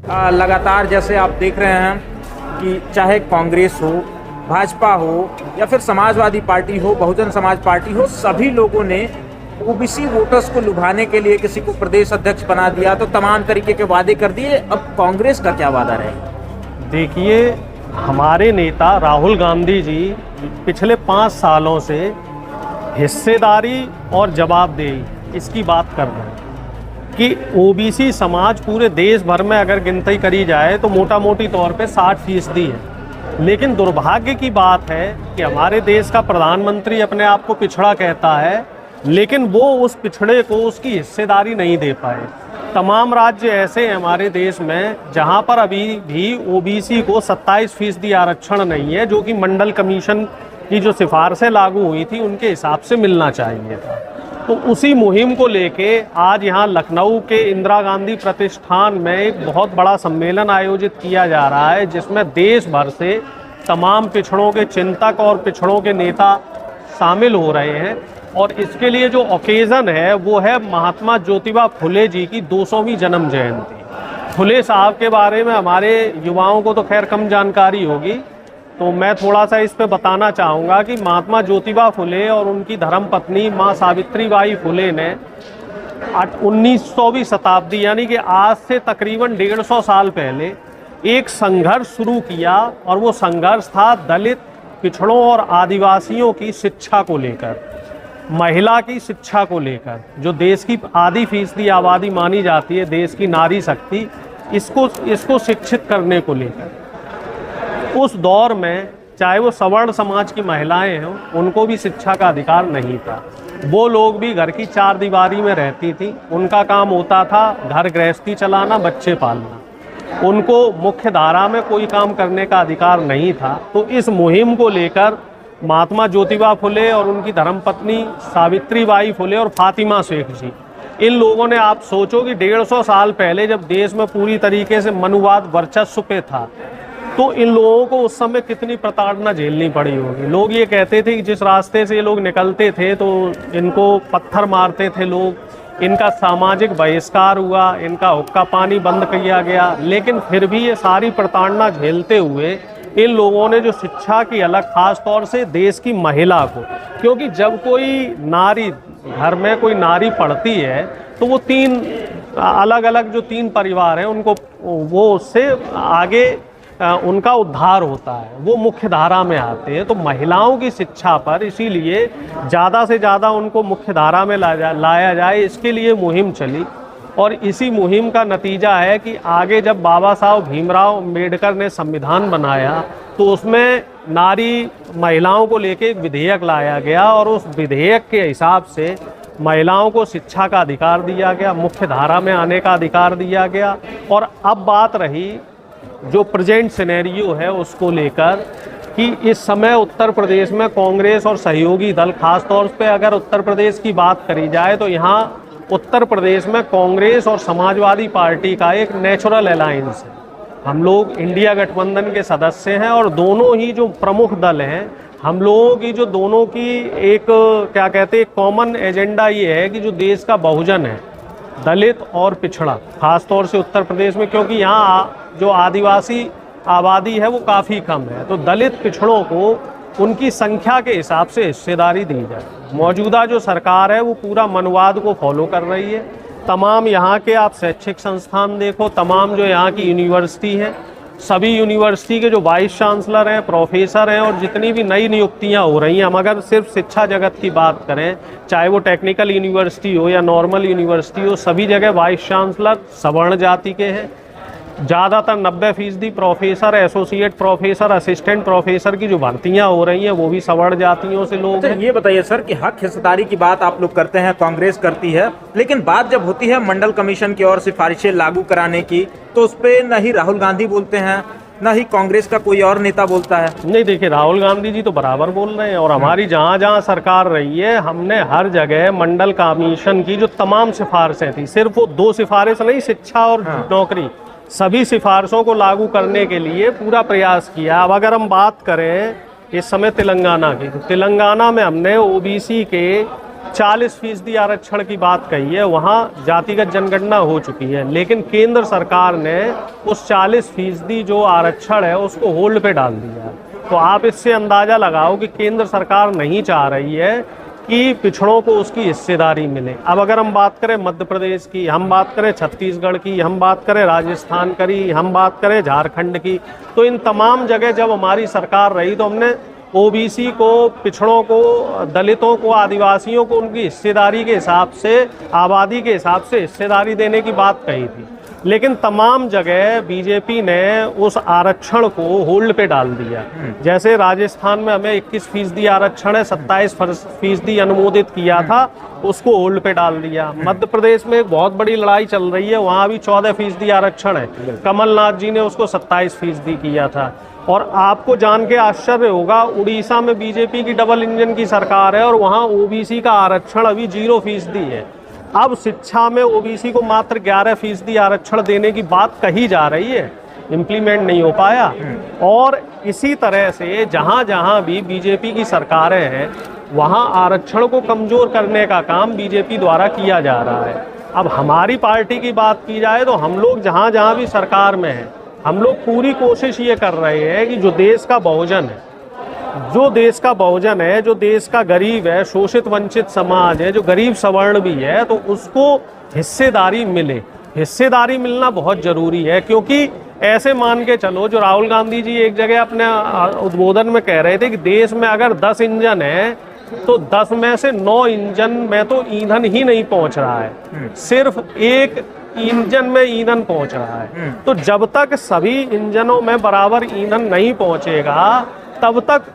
लगातार जैसे आप देख रहे हैं कि चाहे कांग्रेस हो, भाजपा हो या फिर समाजवादी पार्टी हो, बहुजन समाज पार्टी हो, सभी लोगों ने ओबीसी वोटर्स को लुभाने के लिए किसी को प्रदेश अध्यक्ष बना दिया, तो तमाम तरीके के वादे कर दिए। अब कांग्रेस का क्या वादा रहेगा? देखिए, हमारे नेता राहुल गांधी जी पिछले 5 सालों से हिस्सेदारी और जवाबदेही इसकी बात कर रहे हैं कि ओबीसी समाज पूरे देश भर में अगर गिनती करी जाए तो मोटा मोटी तौर पे 60% है। लेकिन दुर्भाग्य की बात है कि हमारे देश का प्रधानमंत्री अपने आप को पिछड़ा कहता है, लेकिन वो उस पिछड़े को उसकी हिस्सेदारी नहीं दे पाए। तमाम राज्य ऐसे हैं हमारे देश में जहां पर अभी भी ओबीसी को 27% आरक्षण नहीं है, जो कि मंडल कमीशन की जो सिफारिशें लागू हुई थी उनके हिसाब से मिलना चाहिए था। तो उसी मुहिम को लेके आज यहाँ लखनऊ के इंदिरा गांधी प्रतिष्ठान में एक बहुत बड़ा सम्मेलन आयोजित किया जा रहा है, जिसमें देश भर से तमाम पिछड़ों के चिंतक और पिछड़ों के नेता शामिल हो रहे हैं। और इसके लिए जो ओकेज़न है वो है महात्मा ज्योतिबा फुले जी की 200वीं जन्म जयंती। फुले साहब के बारे में हमारे युवाओं को तो खैर कम जानकारी होगी, तो मैं थोड़ा सा इस पे बताना चाहूँगा कि महात्मा ज्योतिबा फुले और उनकी धर्मपत्नी माँ सावित्रीबाई फुले ने 19वीं शताब्दी यानी कि आज से तकरीबन 150 साल पहले एक संघर्ष शुरू किया, और वो संघर्ष था दलित, पिछड़ों और आदिवासियों की शिक्षा को लेकर, महिला की शिक्षा को लेकर, जो देश की आधी फीसदी आबादी मानी जाती है, देश की नारी शक्ति, इसको शिक्षित करने को लेकर। उस दौर में चाहे वो सवर्ण समाज की महिलाएं हों, उनको भी शिक्षा का अधिकार नहीं था। वो लोग भी घर की 4 दीवारी में रहती थी, उनका काम होता था घर गृहस्थी चलाना, बच्चे पालना। उनको मुख्य धारा में कोई काम करने का अधिकार नहीं था। तो इस मुहिम को लेकर महात्मा ज्योतिबा फुले और उनकी धर्मपत्नी सावित्रीबाई फुले और फातिमा शेख जी, इन लोगों ने, आप सोचो कि 150 साल पहले जब देश में पूरी तरीके से मनुवाद वर्चस्व पे था, तो इन लोगों को उस समय कितनी प्रताड़ना झेलनी पड़ी होगी। लोग ये कहते थे कि जिस रास्ते से ये लोग निकलते थे तो इनको पत्थर मारते थे लोग, इनका सामाजिक बहिष्कार हुआ, इनका हुक्का पानी बंद किया गया, लेकिन फिर भी ये सारी प्रताड़ना झेलते हुए इन लोगों ने जो शिक्षा की अलग, खास तौर से देश की महिला को, क्योंकि जब कोई नारी, घर में कोई नारी पढ़ती है तो वो 3 अलग अलग जो 3 परिवार हैं उनको, वो उससे आगे उनका उद्धार होता है, वो मुख्य धारा में आते हैं। तो महिलाओं की शिक्षा पर इसीलिए ज़्यादा से ज़्यादा उनको मुख्य धारा में लाया जाए, इसके लिए मुहिम चली। और इसी मुहिम का नतीजा है कि आगे जब बाबा साहब भीमराव अम्बेडकर ने संविधान बनाया तो उसमें नारी महिलाओं को लेके एक विधेयक लाया गया, और उस विधेयक के हिसाब से महिलाओं को शिक्षा का अधिकार दिया गया, मुख्य धारा में आने का अधिकार दिया गया। और अब बात रही जो प्रेजेंट सिनेरियो है उसको लेकर कि इस समय उत्तर प्रदेश में कांग्रेस और सहयोगी दल, खास तौर पे अगर उत्तर प्रदेश की बात करी जाए तो यहाँ उत्तर प्रदेश में कांग्रेस और समाजवादी पार्टी का एक नेचुरल अलायंस है। हम लोग इंडिया गठबंधन के सदस्य हैं और दोनों ही जो प्रमुख दल हैं, हम लोगों की जो दोनों की एक क्या कहते हैं कॉमन एजेंडा ये है कि जो देश का बहुजन है, दलित और पिछड़ा, खास तौर से उत्तर प्रदेश में, क्योंकि यहाँ जो आदिवासी आबादी है वो काफ़ी कम है, तो दलित पिछड़ों को उनकी संख्या के हिसाब से हिस्सेदारी दी जाए। मौजूदा जो सरकार है वो पूरा मनुवाद को फॉलो कर रही है। तमाम यहाँ के आप शैक्षिक संस्थान देखो, तमाम जो यहाँ की यूनिवर्सिटी हैं, सभी यूनिवर्सिटी के जो वाइस चांसलर हैं, प्रोफेसर हैं, और जितनी भी नई नियुक्तियाँ हो रही हैं, हम अगर सिर्फ शिक्षा जगत की बात करें, चाहे वो टेक्निकल यूनिवर्सिटी हो या नॉर्मल यूनिवर्सिटी हो, सभी जगह वाइस चांसलर सवर्ण जाति के हैं। ज़्यादातर 90% professor, associate professor, assistant professor की जो भर्तियां हो रही हैं वो भी सवर्ण जातियों से लोग हैं। ये बताइए सर कि हक हिस्सेदारी की बात आप लोग करते हैं, कांग्रेस करती है, लेकिन बात जब होती है मंडल कमीशन की ओर सिफारिशें लागू कराने की, तो उस पर न ही राहुल गांधी बोलते हैं, न ही कांग्रेस का कोई और नेता बोलता है। नहीं, देखिए, राहुल गांधी जी तो बराबर बोल रहे हैं, और हमारी जहाँ जहाँ सरकार रही है, हमने हर जगह मंडल कमीशन की जो तमाम सिफारिशें थी, सिर्फ वो 2 सिफारिश नहीं, शिक्षा और नौकरी, सभी सिफारिशों को लागू करने के लिए पूरा प्रयास किया। अब अगर हम बात करें इस समय तेलंगाना की, तो तेलंगाना में हमने ओबीसी के 40% आरक्षण की बात कही है, वहाँ जातिगत जनगणना हो चुकी है, लेकिन केंद्र सरकार ने उस 40% जो आरक्षण है उसको होल्ड पे डाल दिया है। तो आप इससे अंदाजा लगाओ कि केंद्र सरकार नहीं चाह रही है कि पिछड़ों को उसकी हिस्सेदारी मिले। अब अगर हम बात करें मध्य प्रदेश की, हम बात करें छत्तीसगढ़ की, हम बात करें राजस्थान की, हम बात करें झारखंड की, तो इन तमाम जगह जब हमारी सरकार रही तो हमने ओबीसी को, पिछड़ों को, दलितों को, आदिवासियों को उनकी हिस्सेदारी के हिसाब से, आबादी के हिसाब से हिस्सेदारी देने की बात कही थी। लेकिन तमाम जगह बीजेपी ने उस आरक्षण को होल्ड पे डाल दिया। जैसे राजस्थान में हमें 21% आरक्षण है, 27% अनुमोदित किया था, उसको होल्ड पे डाल दिया। मध्य प्रदेश में एक बहुत बड़ी लड़ाई चल रही है, वहाँ भी 14% आरक्षण है, कमलनाथ जी ने उसको 27% किया था। और आपको जान के आश्चर्य होगा, उड़ीसा में बीजेपी की डबल इंजन की सरकार है और वहाँ ओबीसी का आरक्षण अभी 0% है। अब शिक्षा में ओबीसी को मात्र 11% आरक्षण देने की बात कही जा रही है, इम्प्लीमेंट नहीं हो पाया। और इसी तरह से जहाँ जहाँ भी बीजेपी की सरकारें हैं वहाँ आरक्षण को कमज़ोर करने का काम बीजेपी द्वारा किया जा रहा है। अब हमारी पार्टी की बात की जाए तो हम लोग जहाँ जहाँ भी सरकार में हैं, हम लोग पूरी कोशिश ये कर रहे हैं कि जो देश का बहुजन है, जो देश का बहुजन है, जो देश का गरीब है, शोषित वंचित समाज है, जो गरीब सवर्ण भी है, तो उसको हिस्सेदारी मिले। हिस्सेदारी मिलना बहुत ज़रूरी है, क्योंकि ऐसे मान के चलो, जो राहुल गांधी जी एक जगह अपने उद्बोधन में कह रहे थे कि देश में अगर 10 इंजन है तो 10 में से 9 इंजन में तो ईंधन ही नहीं पहुंच रहा है, सिर्फ एक इंजन में ईंधन पहुंच रहा है। तो जब तक सभी इंजनों में बराबर ईंधन नहीं पहुंचेगा तब तक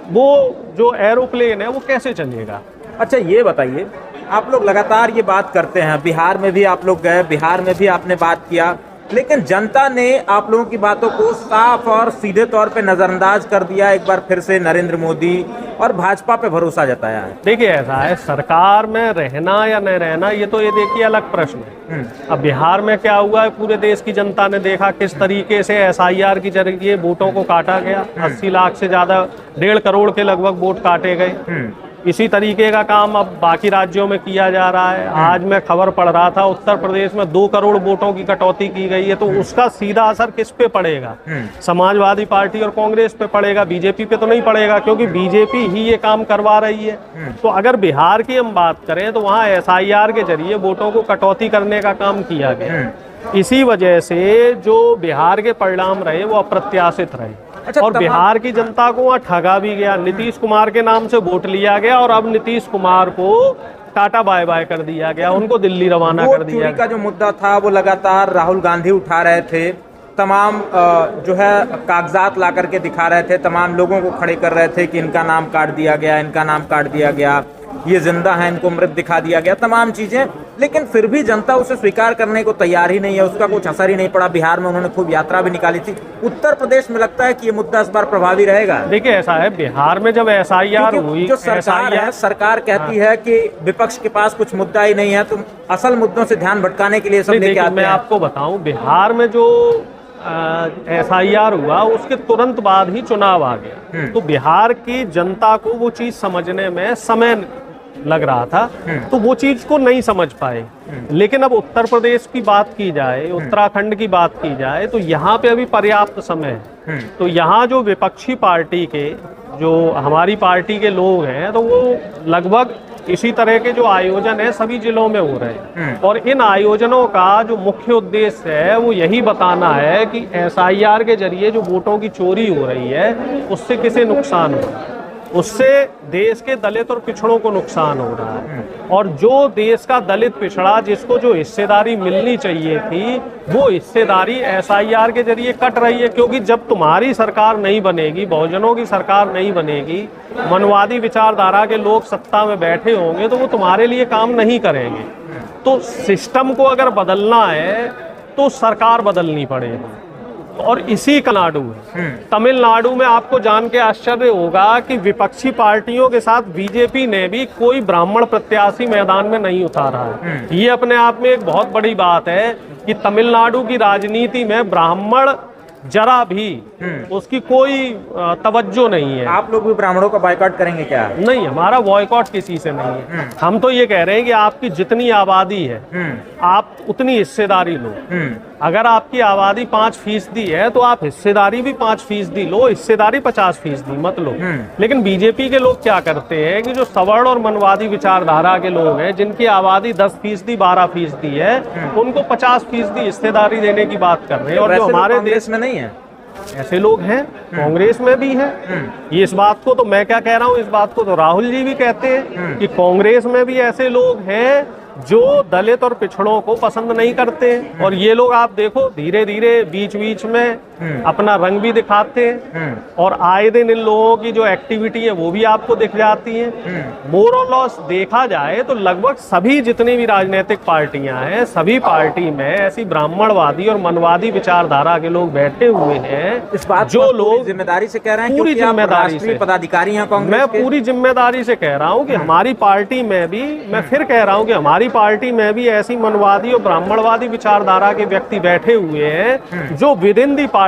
वो जो एरोप्लेन है वो कैसे चलेगा। अच्छा, ये बताइए, आप लोग लगातार ये बात करते हैं, बिहार में भी आप लोग गए, बिहार में भी आपने बात किया, लेकिन जनता ने आप लोगों की बातों को साफ और सीधे तौर पे नजरअंदाज कर दिया। एक बार फिर से नरेंद्र मोदी और भाजपा पे भरोसा जताया है। देखिए, ऐसा है, सरकार में रहना या न रहना ये तो ये देखिए अलग प्रश्न है। अब बिहार में क्या हुआ है, पूरे देश की जनता ने देखा किस तरीके से एसआईआर के जरिए वोटों को काटा गया। 80 लाख से ज्यादा, 1.5 करोड़ के लगभग वोट काटे गए। इसी तरीके का काम अब बाकी राज्यों में किया जा रहा है। आज मैं खबर पढ़ रहा था, उत्तर प्रदेश में 2 करोड़ वोटों की कटौती की गई है। तो उसका सीधा असर किस पे पड़ेगा? समाजवादी पार्टी और कांग्रेस पे पड़ेगा, बीजेपी पे तो नहीं पड़ेगा, क्योंकि बीजेपी ही ये काम करवा रही है। तो अगर बिहार की हम बात करें तो वहाँ एसआईआर के जरिए वोटों को कटौती करने का काम किया गया। इसी वजह से जो बिहार के परिणाम रहे वो अप्रत्याशित रहे। अच्छा, और बिहार की जनता को वहाँ ठगा भी गया। नीतीश कुमार के नाम से वोट लिया गया और अब नीतीश कुमार को टाटा बाय बाय कर दिया गया, उनको दिल्ली रवाना कर दिया। चोरी का जो मुद्दा था वो लगातार राहुल गांधी उठा रहे थे, तमाम जो है कागजात ला करके दिखा रहे थे, तमाम लोगों को खड़े कर रहे थे कि इनका नाम काट दिया गया, इनका नाम काट दिया गया, ये जिंदा है, इनको मृत दिखा दिया गया, तमाम चीजें। लेकिन फिर भी जनता उसे स्वीकार करने को तैयार ही नहीं है, उसका कुछ असर ही नहीं पड़ा। बिहार में उन्होंने खूब यात्रा भी निकाली थी। उत्तर प्रदेश में लगता है कि ये मुद्दा इस बार प्रभावी रहेगा। देखिए, ऐसा है, बिहार में जब एसआईआर हुई, जो सरकार है, सरकार कहती है कि विपक्ष के पास कुछ मुद्दा ही नहीं है, तो असल मुद्दों से ध्यान भटकाने के लिए सब लेके आते हैं। मैं आपको बताऊं, बिहार में जो एसआईआर हुआ उसके तुरंत बाद ही चुनाव आ गया। तो बिहार की जनता को वो चीज समझने में समय लग रहा था, तो वो चीज को नहीं समझ पाए। लेकिन अब उत्तर प्रदेश की बात की जाए, उत्तराखंड की बात की जाए, तो यहाँ पे अभी पर्याप्त समय है। तो यहाँ जो विपक्षी पार्टी के, जो हमारी पार्टी के लोग हैं, तो वो लगभग इसी तरह के जो आयोजन है सभी जिलों में हो रहे हैं। और इन आयोजनों का जो मुख्य उद्देश्य है वो यही बताना है कि एसआईआर के जरिए जो वोटों की चोरी हो रही है उससे किसे नुकसान हो रहा है। उससे देश के दलित और पिछड़ों को नुकसान हो रहा है। और जो देश का दलित पिछड़ा, जिसको जो हिस्सेदारी मिलनी चाहिए थी, वो हिस्सेदारी एसआईआर के जरिए कट रही है। क्योंकि जब तुम्हारी सरकार नहीं बनेगी, बहुजनों की सरकार नहीं बनेगी, मनवादी विचारधारा के लोग सत्ता में बैठे होंगे, तो वो तुम्हारे लिए काम नहीं करेंगे। तो सिस्टम को अगर बदलना है तो सरकार बदलनी पड़ेगी। और इसी का नाडु है। तमिलनाडु में आपको जान के आश्चर्य होगा कि विपक्षी पार्टियों के साथ बीजेपी ने भी कोई ब्राह्मण प्रत्याशी मैदान में नहीं उतारा है। ये अपने आप में एक बहुत बड़ी बात है कि तमिलनाडु की राजनीति में ब्राह्मण जरा भी उसकी कोई तवज्जो नहीं है। आप लोग भी ब्राह्मणों का बायकॉट करेंगे क्या? नहीं, हमारा बॉयकॉट किसी से नहीं है। हम तो ये कह रहे हैं कि आपकी जितनी आबादी है आप उतनी हिस्सेदारी लो। अगर आपकी आबादी 5% है तो आप हिस्सेदारी भी 5% लो, हिस्सेदारी 50% मत लो। लेकिन बीजेपी के लोग क्या करते हैं कि जो सवर्ण और मनवादी विचारधारा के लोग हैं, जिनकी आबादी 10%, 12% है, उनको 50% हिस्सेदारी देने की बात कर रहे हैं। और जो हमारे देश में नहीं है ऐसे लोग हैं, कांग्रेस में भी हैं। ये इस बात को तो मैं क्या कह रहा हूँ, इस बात को तो राहुल जी भी कहते हैं कि कांग्रेस में भी ऐसे लोग हैं जो दलित और पिछड़ों को पसंद नहीं करते। और ये लोग आप देखो धीरे धीरे बीच बीच में अपना रंग भी दिखाते हैं और आए दिन इन लोगों की जो एक्टिविटी है वो भी आपको दिख जाती है। मोर और लॉस देखा जाए तो लगभग सभी जितनी भी राजनीतिक पार्टियां हैं, सभी पार्टी में ऐसी ब्राह्मणवादी और मनवादी विचारधारा के लोग बैठे हुए हैं। इस बात जो लोग जिम्मेदारी से कह रहे हैं, पूरी जिम्मेदारी से पदाधिकारी हैं कांग्रेस मैं के। पूरी जिम्मेदारी से कह रहा हूं कि हमारी पार्टी में भी, मैं फिर कह रहा हूं कि हमारी पार्टी में भी ऐसी मनवादी और ब्राह्मणवादी विचारधारा के व्यक्ति बैठे हुए हैं जो विद इन दी पार्टी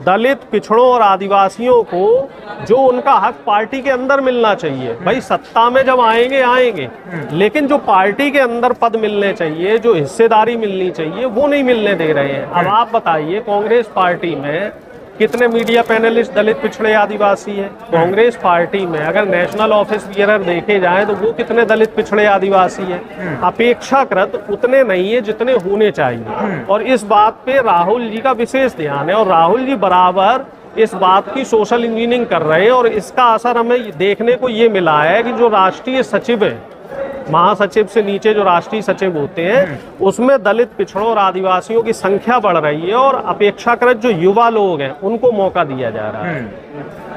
दलित, पिछड़ों और आदिवासियों को जो उनका हक पार्टी के अंदर मिलना चाहिए। भाई सत्ता में जब आएंगे लेकिन जो पार्टी के अंदर पद मिलने चाहिए, जो हिस्सेदारी मिलनी चाहिए, वो नहीं मिलने दे रहे हैं। अब आप बताइए कांग्रेस पार्टी में कितने मीडिया पैनलिस्ट दलित, पिछड़े, आदिवासी हैं? कांग्रेस पार्टी में अगर नेशनल ऑफिस बियरर देखे जाएं तो वो कितने दलित, पिछड़े, आदिवासी हैं? अपेक्षाकृत उतने नहीं है जितने होने चाहिए। और इस बात पे राहुल जी का विशेष ध्यान है और राहुल जी बराबर इस बात की सोशल इंजीनियरिंग कर रहे हैं। और इसका असर हमें देखने को ये मिला है कि जो राष्ट्रीय सचिव है, महासचिव से नीचे जो राष्ट्रीय सचिव होते हैं, उसमें दलित, पिछड़ों और आदिवासियों की संख्या बढ़ रही है और अपेक्षाकृत जो युवा लोग हैं उनको मौका दिया जा रहा है।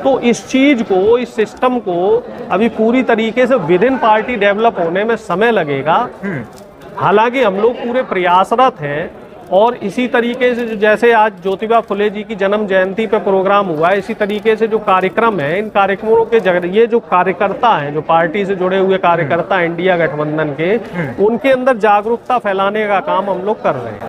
तो इस चीज को, इस सिस्टम को अभी पूरी तरीके से विद इन पार्टी डेवलप होने में समय लगेगा। हालांकि हम लोग पूरे प्रयासरत हैं और इसी तरीके से जैसे आज ज्योतिबा फुले जी की जन्म जयंती पे प्रोग्राम हुआ है, इसी तरीके से जो कार्यक्रम है, इन कार्यक्रमों के ये जो कार्यकर्ता हैं, जो पार्टी से जुड़े हुए कार्यकर्ता इंडिया गठबंधन के, उनके अंदर जागरूकता फैलाने का काम हम लोग कर रहे हैं।